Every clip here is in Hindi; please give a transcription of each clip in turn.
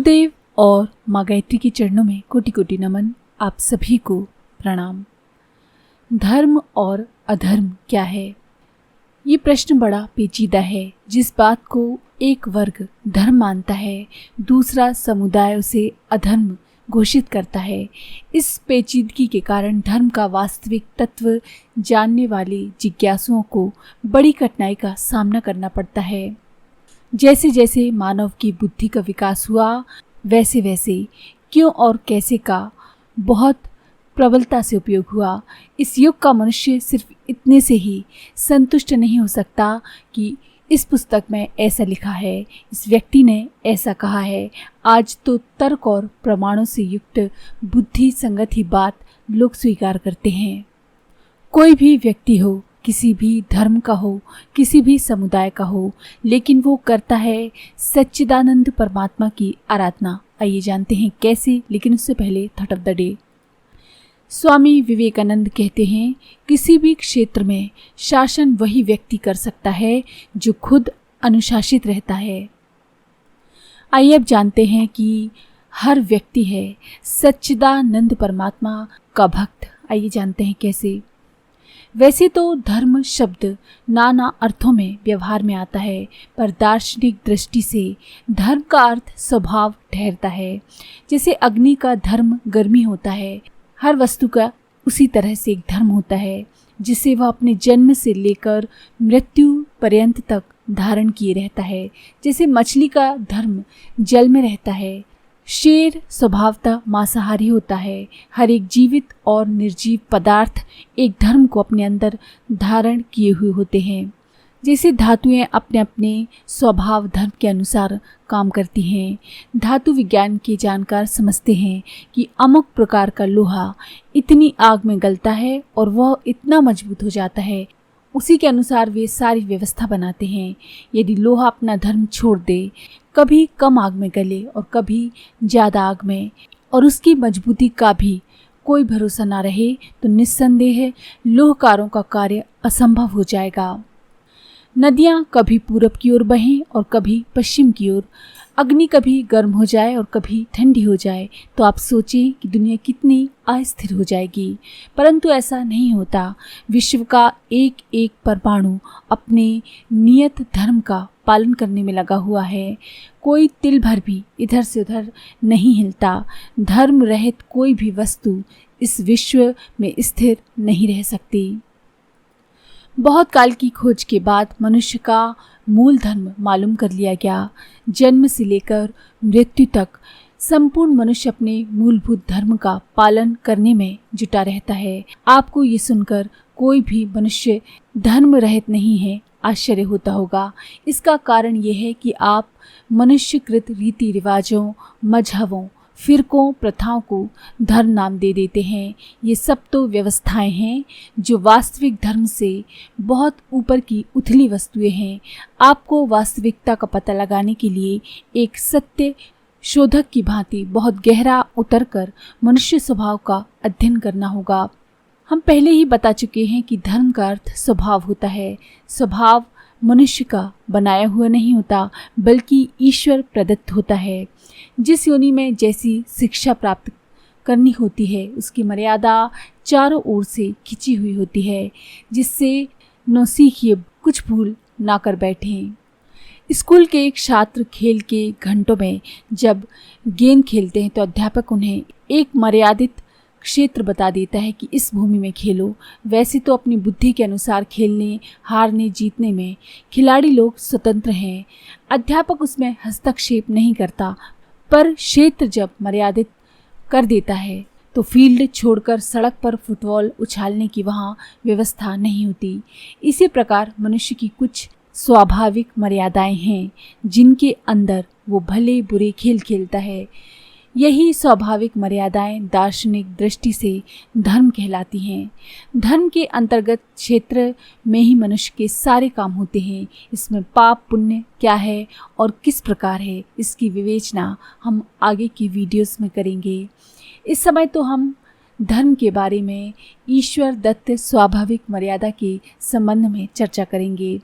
गुरुदेव और माँ गायत्री के चरणों में कोटि कोटि नमन। आप सभी को प्रणाम। धर्म और अधर्म क्या है? ये प्रश्न बड़ा पेचीदा है। जिस बात को एक वर्ग धर्म मानता है, दूसरा समुदाय उसे अधर्म घोषित करता है। इस पेचीदगी के कारण धर्म का वास्तविक तत्व जानने वाले जिज्ञासुओं को बड़ी कठिनाई का सामना करना पड़ता है। जैसे जैसे मानव की बुद्धि का विकास हुआ, वैसे वैसे क्यों और कैसे का बहुत प्रबलता से उपयोग हुआ। इस युग का मनुष्य सिर्फ इतने से ही संतुष्ट नहीं हो सकता कि इस पुस्तक में ऐसा लिखा है, इस व्यक्ति ने ऐसा कहा है। आज तो तर्क और प्रमाणों से युक्त बुद्धि संगत ही बात लोग स्वीकार करते हैं। कोई भी व्यक्ति हो, किसी भी धर्म का हो, किसी भी समुदाय का हो, लेकिन वो करता है सच्चिदानंद परमात्मा की आराधना। आइए जानते हैं कैसे, लेकिन उससे पहले thought of the day. Swami Vivekananda कहते हैं, किसी भी क्षेत्र में शासन वही व्यक्ति कर सकता है जो खुद अनुशासित रहता है। आइए अब जानते हैं कि हर व्यक्ति है सच्चिदानंद परमात्मा का भक्त। आइए जानते हैं कैसे। वैसे तो धर्म शब्द नाना अर्थों में व्यवहार में आता है, पर दार्शनिक दृष्टि से धर्म का अर्थ स्वभाव ठहरता है। जैसे अग्नि का धर्म गर्मी होता है, हर वस्तु का उसी तरह से एक धर्म होता है जिसे वह अपने जन्म से लेकर मृत्यु पर्यंत तक धारण किए रहता है। जैसे मछली का धर्म जल में रहता है, शेर स्वभावतः मांसाहारी होता है। हर एक जीवित और निर्जीव पदार्थ एक धर्म को अपने अंदर धारण किए हुए होते हैं। जैसे धातुएं अपने अपने स्वभाव धर्म के अनुसार काम करती हैं। धातु विज्ञान के जानकार समझते हैं कि अमुक प्रकार का लोहा इतनी आग में गलता है और वह इतना मजबूत हो जाता है। उसी के अनुसार वे सारी व्यवस्था बनाते हैं। यदि लोहा अपना धर्म छोड़ दे, कभी कम आग में गले और कभी ज़्यादा आग में, और उसकी मजबूती का भी कोई भरोसा ना रहे, तो निस्संदेह लोहकारों का कार्य असंभव हो जाएगा। नदियाँ कभी पूरब की ओर बहें और कभी पश्चिम की ओर, अग्नि कभी गर्म हो जाए और कभी ठंडी हो जाए, तो आप सोचें कि दुनिया कितनी अस्थिर हो जाएगी। परंतु ऐसा नहीं होता। विश्व का एक एक परमाणु अपने नियत धर्म का पालन करने में लगा हुआ है। कोई तिल भर भी इधर से उधर नहीं हिलता। धर्म रहित कोई भी वस्तु इस विश्व में स्थिर नहीं रह सकती। बहुत काल की खोज के बाद मनुष्य का मूल धर्म मालूम कर लिया गया। जन्म से लेकर मृत्यु तक संपूर्ण मनुष्य अपने मूलभूत धर्म का पालन करने में जुटा रहता है। आपको ये सुनकर कोई भी मनुष्य धर्म रहित नहीं है आश्चर्य होता होगा। इसका कारण ये है कि आप मनुष्यकृत रीति रिवाजों, मजहबों, फिरकों, प्रथाओं को धर्म नाम दे देते हैं। ये सब तो व्यवस्थाएं हैं जो वास्तविक धर्म से बहुत ऊपर की उथली वस्तुएं हैं। आपको वास्तविकता का पता लगाने के लिए एक सत्य शोधक की भांति बहुत गहरा उतरकर मनुष्य स्वभाव का अध्ययन करना होगा। हम पहले ही बता चुके हैं कि धर्म का अर्थ स्वभाव होता है। स्वभाव मनुष्य का बनाया हुआ नहीं होता, बल्कि ईश्वर प्रदत्त होता है। जिस योनि में जैसी शिक्षा प्राप्त करनी होती है, उसकी मर्यादा चारों ओर से खिंची हुई होती है, जिससे नौसीखिए कुछ भूल ना कर बैठें। स्कूल के एक छात्र खेल के घंटों में जब गेंद खेलते हैं, तो अध्यापक उन्हें एक मर्यादित क्षेत्र बता देता है कि इस भूमि में खेलो। वैसे तो अपनी बुद्धि के अनुसार खेलने, हारने, जीतने में खिलाड़ी लोग स्वतंत्र हैं। अध्यापक उसमें हस्तक्षेप नहीं करता, पर क्षेत्र जब मर्यादित कर देता है तो फील्ड छोड़कर सड़क पर फुटबॉल उछालने की वहाँ व्यवस्था नहीं होती। इसी प्रकार मनुष्य की कुछ स्वाभाविक मर्यादाएं हैं जिनके अंदर वो भले बुरे खेल खेलता है। यही स्वाभाविक मर्यादाएं दार्शनिक दृष्टि से धर्म कहलाती हैं। धर्म के अंतर्गत क्षेत्र में ही मनुष्य के सारे काम होते हैं। इसमें पाप पुण्य क्या है और किस प्रकार है, इसकी विवेचना हम आगे की वीडियोस में करेंगे। इस समय तो हम धर्म के बारे में ईश्वर दत्त स्वाभाविक मर्यादा के संबंध में चर्चा करेंगे,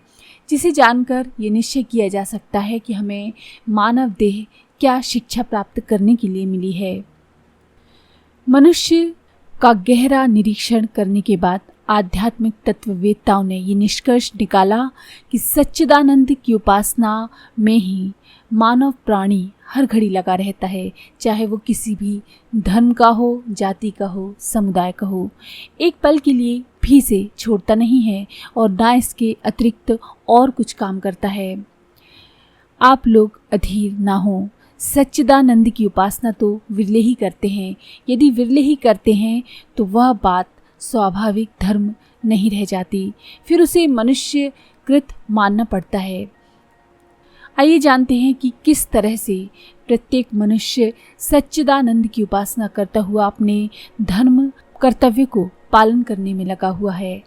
जिसे जानकर ये निश्चय किया जा सकता है कि हमें मानव देह क्या शिक्षा प्राप्त करने के लिए मिली है। मनुष्य का गहरा निरीक्षण करने के बाद आध्यात्मिक तत्ववेत्ताओं ने ये निष्कर्ष निकाला कि सच्चिदानंद की उपासना में ही मानव प्राणी हर घड़ी लगा रहता है, चाहे वो किसी भी धर्म का हो, जाति का हो, समुदाय का हो। एक पल के लिए भी इसे छोड़ता नहीं है और ना इसके अतिरिक्त और कुछ काम करता है। आप लोग अधीर ना हो। सच्चिदानंद की उपासना तो विरले ही करते हैं। यदि विरले ही करते हैं तो वह बात स्वाभाविक धर्म नहीं रह जाती, फिर उसे मनुष्य कृत मानना पड़ता है। आइए जानते हैं कि किस तरह से प्रत्येक मनुष्य सच्चिदानंद की उपासना करता हुआ अपने धर्म कर्तव्य को पालन करने में लगा हुआ है।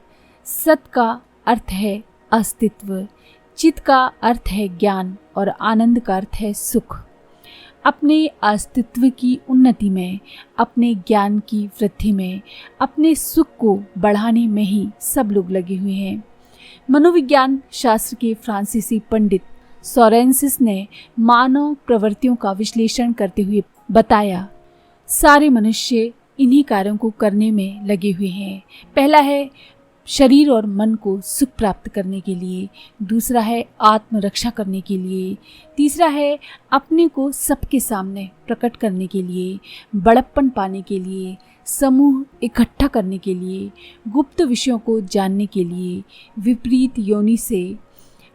सत का अर्थ है अस्तित्व, चित का अर्थ है ज्ञान और आनंद का अर्थ है सुख। अपने अस्तित्व की उन्नति में, अपने ज्ञान की वृद्धि में, अपने सुख को बढ़ाने में ही सब लोग लगे हुए हैं। मनोविज्ञान शास्त्र के फ्रांसीसी पंडित सोरेंसिस ने मानव प्रवृत्तियों का विश्लेषण करते हुए बताया, सारे मनुष्य इन्हीं कार्यों को करने में लगे हुए हैं। पहला है शरीर और मन को सुख प्राप्त करने के लिए, दूसरा है आत्मरक्षा करने के लिए, तीसरा है अपने को सबके सामने प्रकट करने के लिए, बड़प्पन पाने के लिए, समूह इकट्ठा करने के लिए, गुप्त विषयों को जानने के लिए, विपरीत योनि से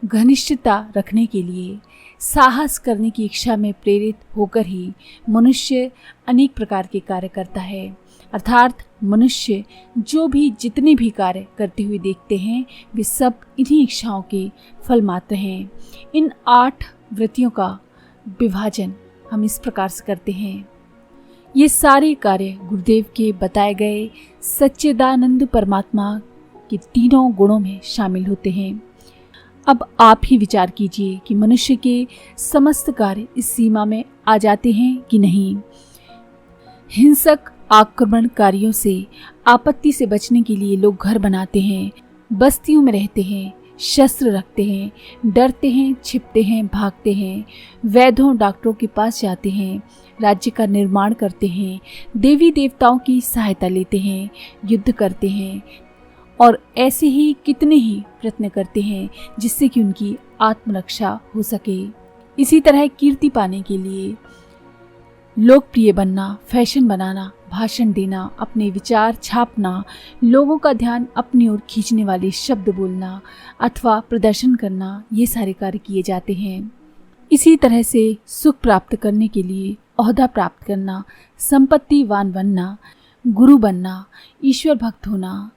घनिष्ठता रखने के लिए, साहस करने की इच्छा में प्रेरित होकर ही मनुष्य अनेक प्रकार के कार्य करता है। अर्थात मनुष्य जो भी जितने भी कार्य करते हुए देखते हैं वे सब इन्हीं इच्छाओं के फल मात्र हैं। इन 8 वृत्तियों का विभाजन हम इस प्रकार से करते हैं। ये सारे कार्य गुरुदेव के बताए गए सच्चिदानंद परमात्मा के तीनों गुणों में शामिल होते हैं। अब आप ही विचार कीजिए कि मनुष्य के समस्त कार्य इस सीमा में आ जाते हैं कि नहीं। हिंसक आक्रमणकारियों से आपत्ति से बचने के लिए लोग घर बनाते हैं, बस्तियों में रहते हैं, शस्त्र रखते हैं, डरते हैं, छिपते हैं, भागते हैं, वैद्यों डॉक्टरों के पास जाते हैं, राज्य का निर्माण करते हैं, देवी देवताओं की सहायता लेते हैं, युद्ध करते हैं और ऐसे ही कितने ही प्रयत्न करते हैं जिससे कि उनकी आत्मरक्षा हो सके। इसी तरह कीर्ति पाने के लिए लोकप्रिय बनना, फैशन बनाना, भाषण देना, अपने विचार छापना, लोगों का ध्यान अपनी ओर खींचने वाले शब्द बोलना अथवा प्रदर्शन करना, ये सारे कार्य किए जाते हैं। इसी तरह से सुख प्राप्त करने के लिए ओहदा प्राप्त करना, संपत्तिवान बनना, गुरु बनना, ईश्वर भक्त होना,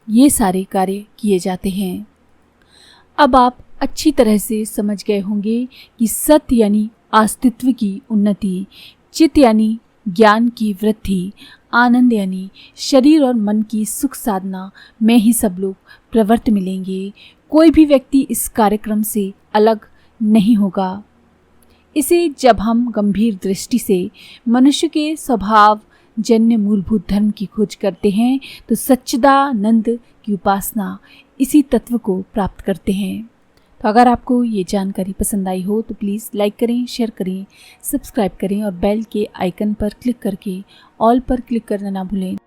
ये सारे कार्य किए जाते हैं। अब आप अच्छी तरह से समझ गए होंगे कि सत्य यानी अस्तित्व की उन्नति, चित यानी ज्ञान की वृद्धि, आनंद यानी शरीर और मन की सुख साधना में ही सब लोग प्रवृत्त मिलेंगे। कोई भी व्यक्ति इस कार्यक्रम से अलग नहीं होगा। इसे जब हम गंभीर दृष्टि से मनुष्य के स्वभाव जन्य मूलभूत धर्म की खोज करते हैं तो सच्चिदानंद की उपासना इसी तत्व को प्राप्त करते हैं। तो अगर आपको ये जानकारी पसंद आई हो तो प्लीज़ लाइक करें, शेयर करें, सब्सक्राइब करें और बेल के आइकन पर क्लिक करके ऑल पर क्लिक करना ना भूलें।